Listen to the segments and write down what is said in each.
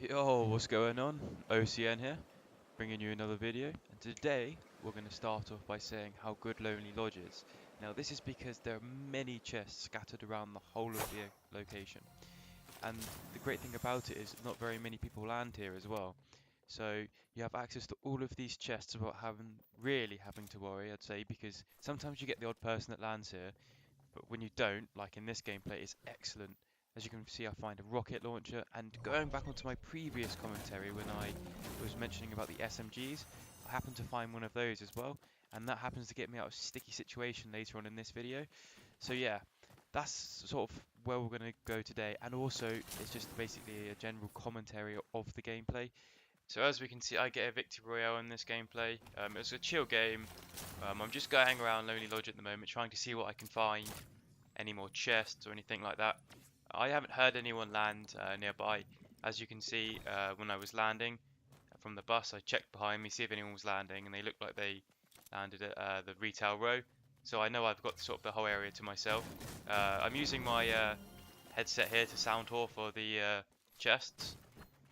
Yo, what's going on? OCN here, bringing you another video. And today, we're going to start off by saying how good Lonely Lodge is. Now, this is because there are many chests scattered around the whole of the location. And the great thing about it is not very many people land here as well. So you have access to all of these chests without having to worry, I'd say, because sometimes you get the odd person that lands here, but when you don't, like in this gameplay, it's excellent. As you can see, I find a rocket launcher, and going back onto my previous commentary when I was mentioning about the SMGs, I happened to find one of those as well, and that happens to get me out of a sticky situation later on in this video. So yeah, that's sort of where we're going to go today, and also it's just basically a general commentary of the gameplay. So as we can see, I get a victory royale in this gameplay. It was a chill game. I'm just going around Lonely Lodge at the moment, trying to see what I can find, any more chests or anything like that. I haven't heard anyone land nearby. As you can see, when I was landing from the bus, I checked behind me, see if anyone was landing, and they looked like they landed at the retail row. So I know I've got sort of the whole area to myself. I'm using my headset here to sound whore for the chests.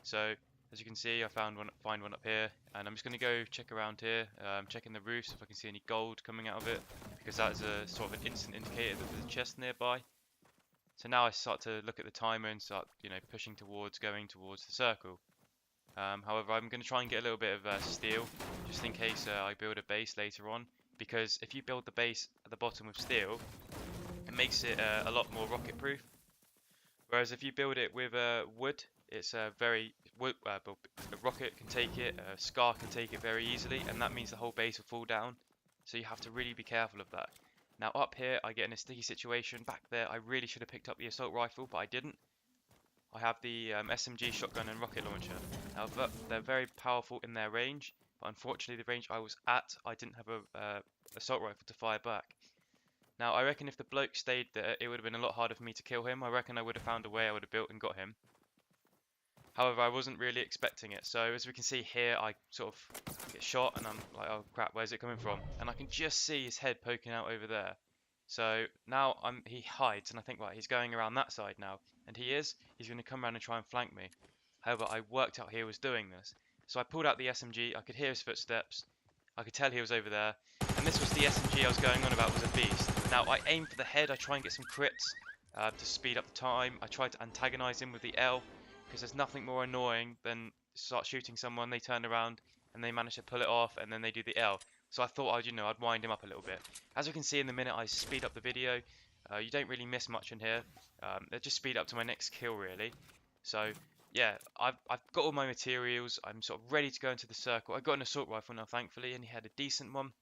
So as you can see, I find one up here, and I'm just going to go check around here, checking the roofs if I can see any gold coming out of it, because that is a sort of an instant indicator that there's a chest nearby. So now I start to look at the timer and start, pushing towards going towards the circle. However, I'm going to try and get a little bit of steel, just in case I build a base later on, because if you build the base at the bottom with steel, it makes it a lot more rocket proof. Whereas if you build it with wood, it's a rocket can take it, a scar can take it very easily, and that means the whole base will fall down. So you have to really be careful of that. Now up here, I get in a sticky situation. Back there, I really should have picked up the assault rifle, but I didn't. I have the SMG shotgun and rocket launcher. Now they're very powerful in their range, but unfortunately the range I was at, I didn't have a assault rifle to fire back. Now, I reckon if the bloke stayed there, it would have been a lot harder for me to kill him. I reckon I would have found a way, I would have built and got him. However, I wasn't really expecting it. So as we can see here, I sort of get shot and I'm like, oh crap, where's it coming from? And I can just see his head poking out over there. So now he hides and I think, right, he's going around that side now. And he's going to come around and try and flank me. However, I worked out he was doing this. So I pulled out the SMG, I could hear his footsteps. I could tell he was over there. And this was the SMG I was going on about, was a beast. Now, I aim for the head, I try and get some crits to speed up the time. I try to antagonize him with the L, because there's nothing more annoying than start shooting someone, they turn around, and they manage to pull it off, and then they do the L. So I thought I'd wind him up a little bit. As we can see in the minute I speed up the video, you don't really miss much in here. They just speed up to my next kill, really. So yeah, I've got all my materials. I'm sort of ready to go into the circle. I got an assault rifle now, thankfully, and he had a decent one.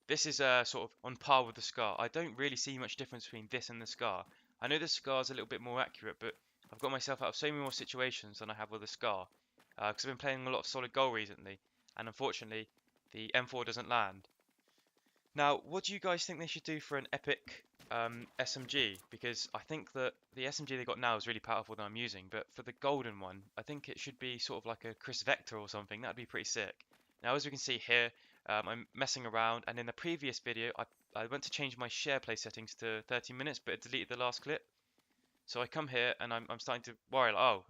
This is sort of on par with the Scar. I don't really see much difference between this and the Scar. I know the Scar is a little bit more accurate, but I've got myself out of so many more situations than I have with the Scar. Because I've been playing a lot of solid gold recently, and unfortunately, the M4 doesn't land. Now, what do you guys think they should do for an epic SMG? Because I think that the SMG they got now is really powerful that I'm using, but for the golden one, I think it should be sort of like a Chris Vector or something. That'd be pretty sick. Now, as we can see here, I'm messing around, and in the previous video, I went to change my share play settings to 30 minutes, but it deleted the last clip. So I come here, and I'm starting to worry, like, oh,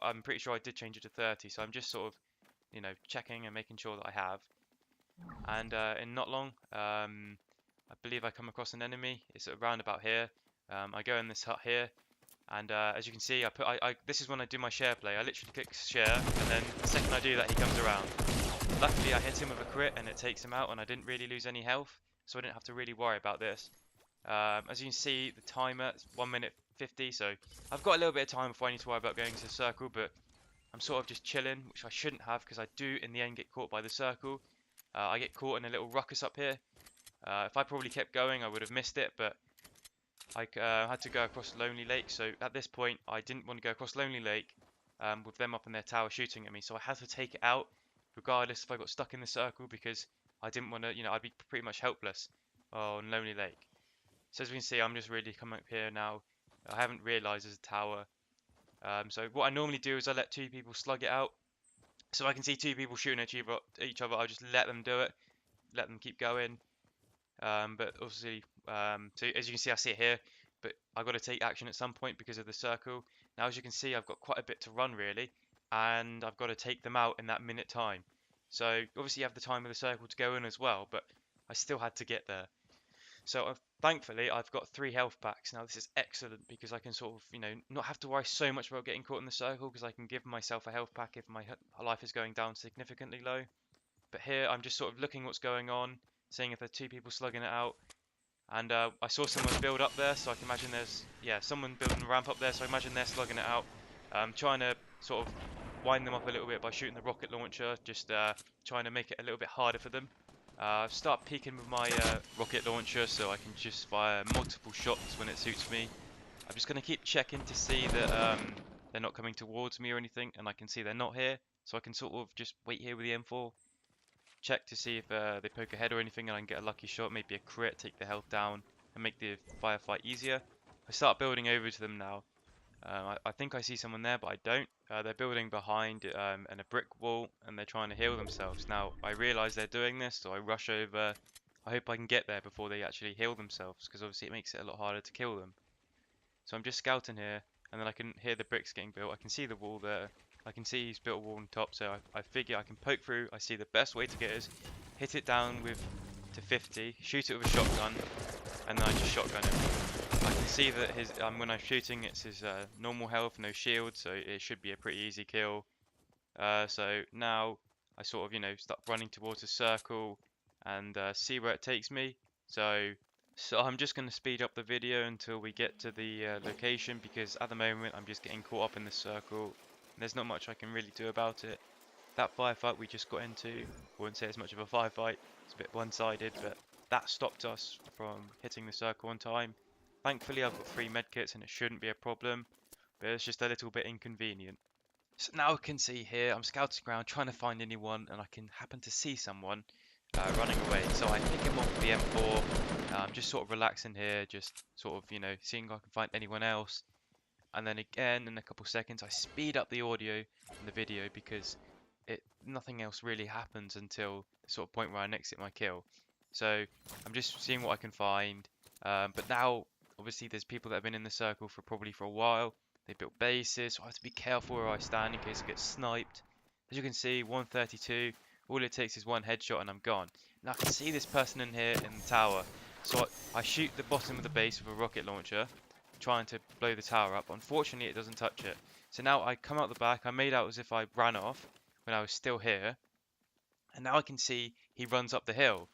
I'm pretty sure I did change it to 30, so I'm just sort of, checking and making sure that I have. And in not long, I believe I come across an enemy. It's around about here. I go in this hut here, and as you can see, this is when I do my share play. I literally click share, and then the second I do that, he comes around. Luckily, I hit him with a crit, and it takes him out, and I didn't really lose any health, so I didn't have to really worry about this. As you can see, the timer is 1 minute 50, so I've got a little bit of time before I need to worry about going to the circle, but I'm sort of just chilling, which I shouldn't have, because I do in the end get caught by the circle. I get caught in a little ruckus up here. If I probably kept going, I would have missed it, but I had to go across Lonely Lake, so at this point, I didn't want to go across Lonely Lake with them up in their tower shooting at me, so I had to take it out, regardless if I got stuck in the circle, because I didn't want to, I'd be pretty much helpless on Lonely Lake. So as we can see, I'm just really coming up here now. I haven't realised there's a tower. So what I normally do is I let two people slug it out. So I can see two people shooting at each other. I'll just let them do it, let them keep going. But obviously, so as you can see, I see it here. But I've got to take action at some point because of the circle. Now, as you can see, I've got quite a bit to run really, and I've got to take them out in that minute time. So obviously you have the time of the circle to go in as well, but I still had to get there. So thankfully I've got 3 health packs. Now this is excellent because I can sort of, not have to worry so much about getting caught in the circle because I can give myself a health pack if my life is going down significantly low. But here I'm just sort of looking what's going on, seeing if there are 2 people slugging it out. And I saw someone build up there, so I can imagine yeah, someone building a ramp up there, so I imagine they're slugging it out. Trying to sort of wind them up a little bit by shooting the rocket launcher, just trying to make it a little bit harder for them. Start peeking with my rocket launcher so I can just fire multiple shots when it suits me. I'm just going to keep checking to see that they're not coming towards me or anything, and I can see they're not here, so I can sort of just wait here with the M4. Check to see if they poke ahead or anything and I can get a lucky shot, maybe a crit, take the health down and make the firefight easier. I start building over to them now. I think I see someone there, but I don't. They're building behind and a brick wall and they're trying to heal themselves. Now, I realise they're doing this, so I rush over. I hope I can get there before they actually heal themselves, because obviously it makes it a lot harder to kill them. So I'm just scouting here, and then I can hear the bricks getting built. I can see the wall there. I can see he's built a wall on top, so I figure I can poke through. I see the best way to get is hit it down with to 50, shoot it with a shotgun, and then I just shotgun him. I can see that his when I'm shooting, it's his normal health, no shield, so it should be a pretty easy kill. So now I sort of, start running towards the circle and see where it takes me. So I'm just going to speed up the video until we get to the location, because at the moment I'm just getting caught up in the circle. There's not much I can really do about it. That firefight we just got into, I wouldn't say it's much of a firefight, it's a bit one-sided, but that stopped us from hitting the circle on time. Thankfully I've got 3 medkits and it shouldn't be a problem, but it's just a little bit inconvenient. So now I can see here, I'm scouting around trying to find anyone, and I can happen to see someone running away. So I pick him up with the M4. I'm just sort of relaxing here, just sort of, seeing if I can find anyone else. And then again, in a couple seconds, I speed up the audio and the video because nothing else really happens until the sort of point where I exit my kill. So I'm just seeing what I can find. But now, obviously, there's people that have been in the circle probably for a while. They built bases, so I have to be careful where I stand in case I get sniped. As you can see, 132. All it takes is one headshot and I'm gone. Now I can see this person in here in the tower. So I shoot the bottom of the base with a rocket launcher, trying to blow the tower up. Unfortunately, it doesn't touch it. So now I come out the back. I made out as if I ran off when I was still here. And now I can see he runs up the hill.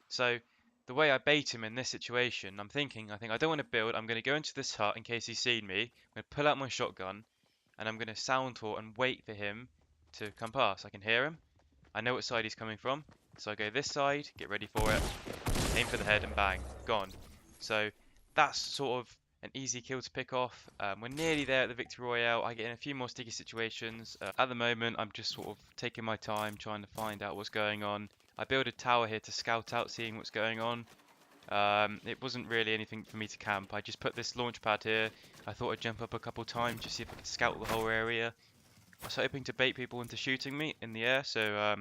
So the way I bait him in this situation, I think I don't want to build. I'm going to go into this hut in case he's seen me. I'm going to pull out my shotgun and I'm going to sound talk and wait for him to come past. I can hear him. I know what side he's coming from. So I go this side, get ready for it, aim for the head and bang, gone. So that's sort of an easy kill to pick off. We're nearly there at the Victory Royale. I get in a few more sticky situations. At the moment, I'm just sort of taking my time trying to find out what's going on. I built a tower here to scout out, seeing what's going on. It wasn't really anything for me to camp. I just put this launch pad here. I thought I'd jump up a couple times just see if I could scout the whole area. I was hoping to bait people into shooting me in the air, so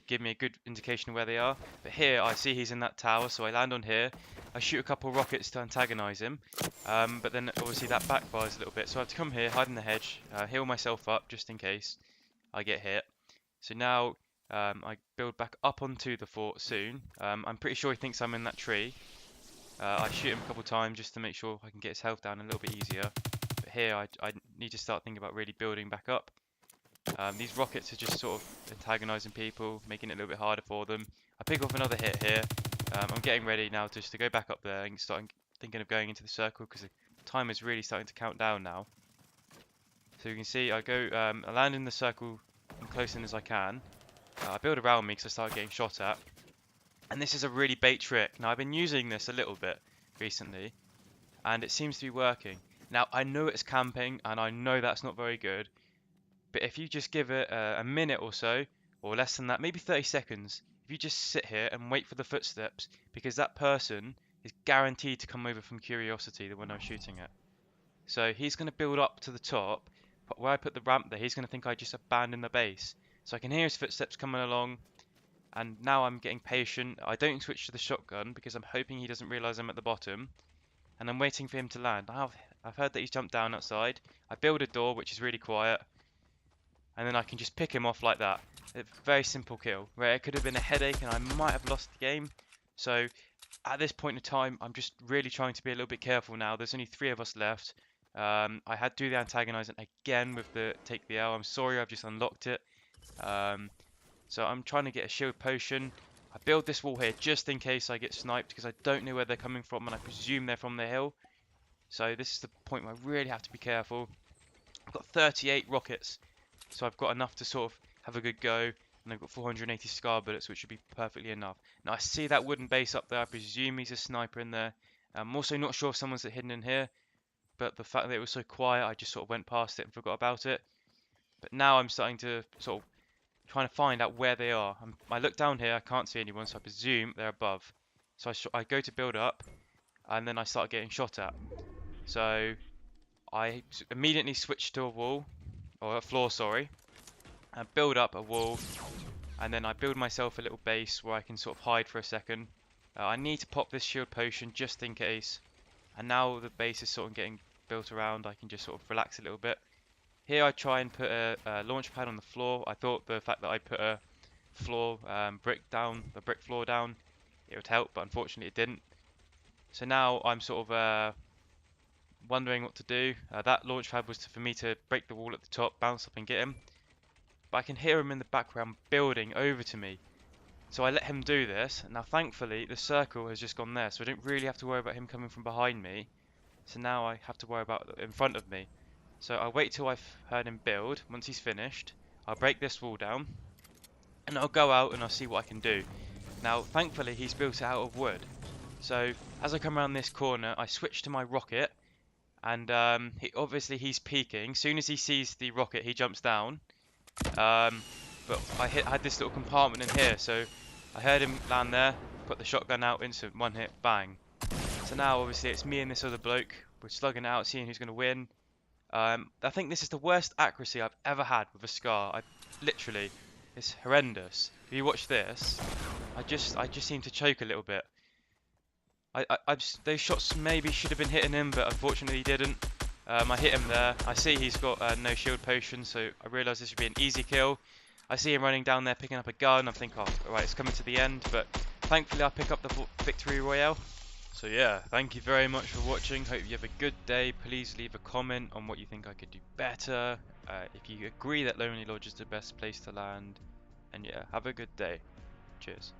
give me a good indication of where they are. But here, I see he's in that tower, so I land on here. I shoot a couple rockets to antagonize him, but then obviously that backfires a little bit. So I have to come here, hide in the hedge, heal myself up just in case I get hit. So now I build back up onto the fort soon. I'm pretty sure he thinks I'm in that tree. I shoot him a couple times just to make sure I can get his health down a little bit easier. But here I need to start thinking about really building back up. These rockets are just sort of antagonizing people, making it a little bit harder for them. I pick off another hit here. I'm getting ready now just to go back up there and start thinking of going into the circle because the time is really starting to count down now. So you can see I go, I land in the circle as close in as I can. I build around me because I start getting shot at. And this is a really bait trick. Now I've been using this a little bit recently and it seems to be working. Now I know it's camping and I know that's not very good. But if you just give it a minute or so, or less than that, maybe 30 seconds, if you just sit here and wait for the footsteps, because that person is guaranteed to come over from curiosity, the one I'm shooting at. So he's going to build up to the top, but where I put the ramp there, he's going to think I just abandoned the base. So I can hear his footsteps coming along, and now I'm getting patient. I don't switch to the shotgun, because I'm hoping he doesn't realise I'm at the bottom, and I'm waiting for him to land. Now I've heard that he's jumped down outside. I build a door, which is really quiet, and then I can just pick him off like that. A very simple kill, where it could have been a headache and I might have lost the game. So at this point in time, I'm just really trying to be a little bit careful now. There's only 3 of us left. I had to do the antagonizing again with the take the L. I'm sorry, I've just unlocked it. So I'm trying to get a shield potion. I build this wall here just in case I get sniped because I don't know where they're coming from and I presume they're from the hill. So this is the point where I really have to be careful. I've got 38 rockets, so I've got enough to sort of have a good go. And I've got 480 scar bullets, which should be perfectly enough. Now I see that wooden base up there. I presume he's a sniper in there. I'm also not sure if someone's hidden in here, but the fact that it was so quiet, I just sort of went past it and forgot about it. But now I'm starting to sort of trying to find out where they are. I look down here, I can't see anyone, so I presume they're above. So I go to build up, and then I start getting shot at. So I immediately switch to a wall, or a floor, sorry, and build up a wall, and then I build myself a little base where I can sort of hide for a second. I need to pop this shield potion just in case, and now the base is sort of getting built around, I can just sort of relax a little bit. Here I try and put a launch pad on the floor. I thought the fact that I put a floor brick down, the brick floor down, it would help, but unfortunately it didn't. So now I'm sort of wondering what to do. That launch pad was for me to break the wall at the top, bounce up and get him. But I can hear him in the background building over to me. So I let him do this. Now thankfully the circle has just gone there, so I don't really have to worry about him coming from behind me. So now I have to worry about in front of me. So I'll wait till I've heard him build. Once he's finished, I'll break this wall down, and I'll go out and I'll see what I can do. Now thankfully he's built it out of wood. So as I come around this corner, I switch to my rocket, and obviously he's peeking. As soon as he sees the rocket, he jumps down. But I had this little compartment in here, so I heard him land there, put the shotgun out, instant one hit, bang. So now obviously it's me and this other bloke. We're slugging it out, seeing who's going to win. I think this is the worst accuracy I've ever had with a scar. Literally, it's horrendous. If you watch this, I just seem to choke a little bit. Those shots maybe should have been hitting him, but unfortunately he didn't. I hit him there. I see he's got no shield potion, so I realise this would be an easy kill. I see him running down there picking up a gun. I think, oh, alright, it's coming to the end, but thankfully I pick up the victory royale. So yeah, thank you very much for watching. Hope you have a good day. Please leave a comment on what you think I could do better. If you agree that Lonely Lodge is the best place to land. And yeah, have a good day. Cheers.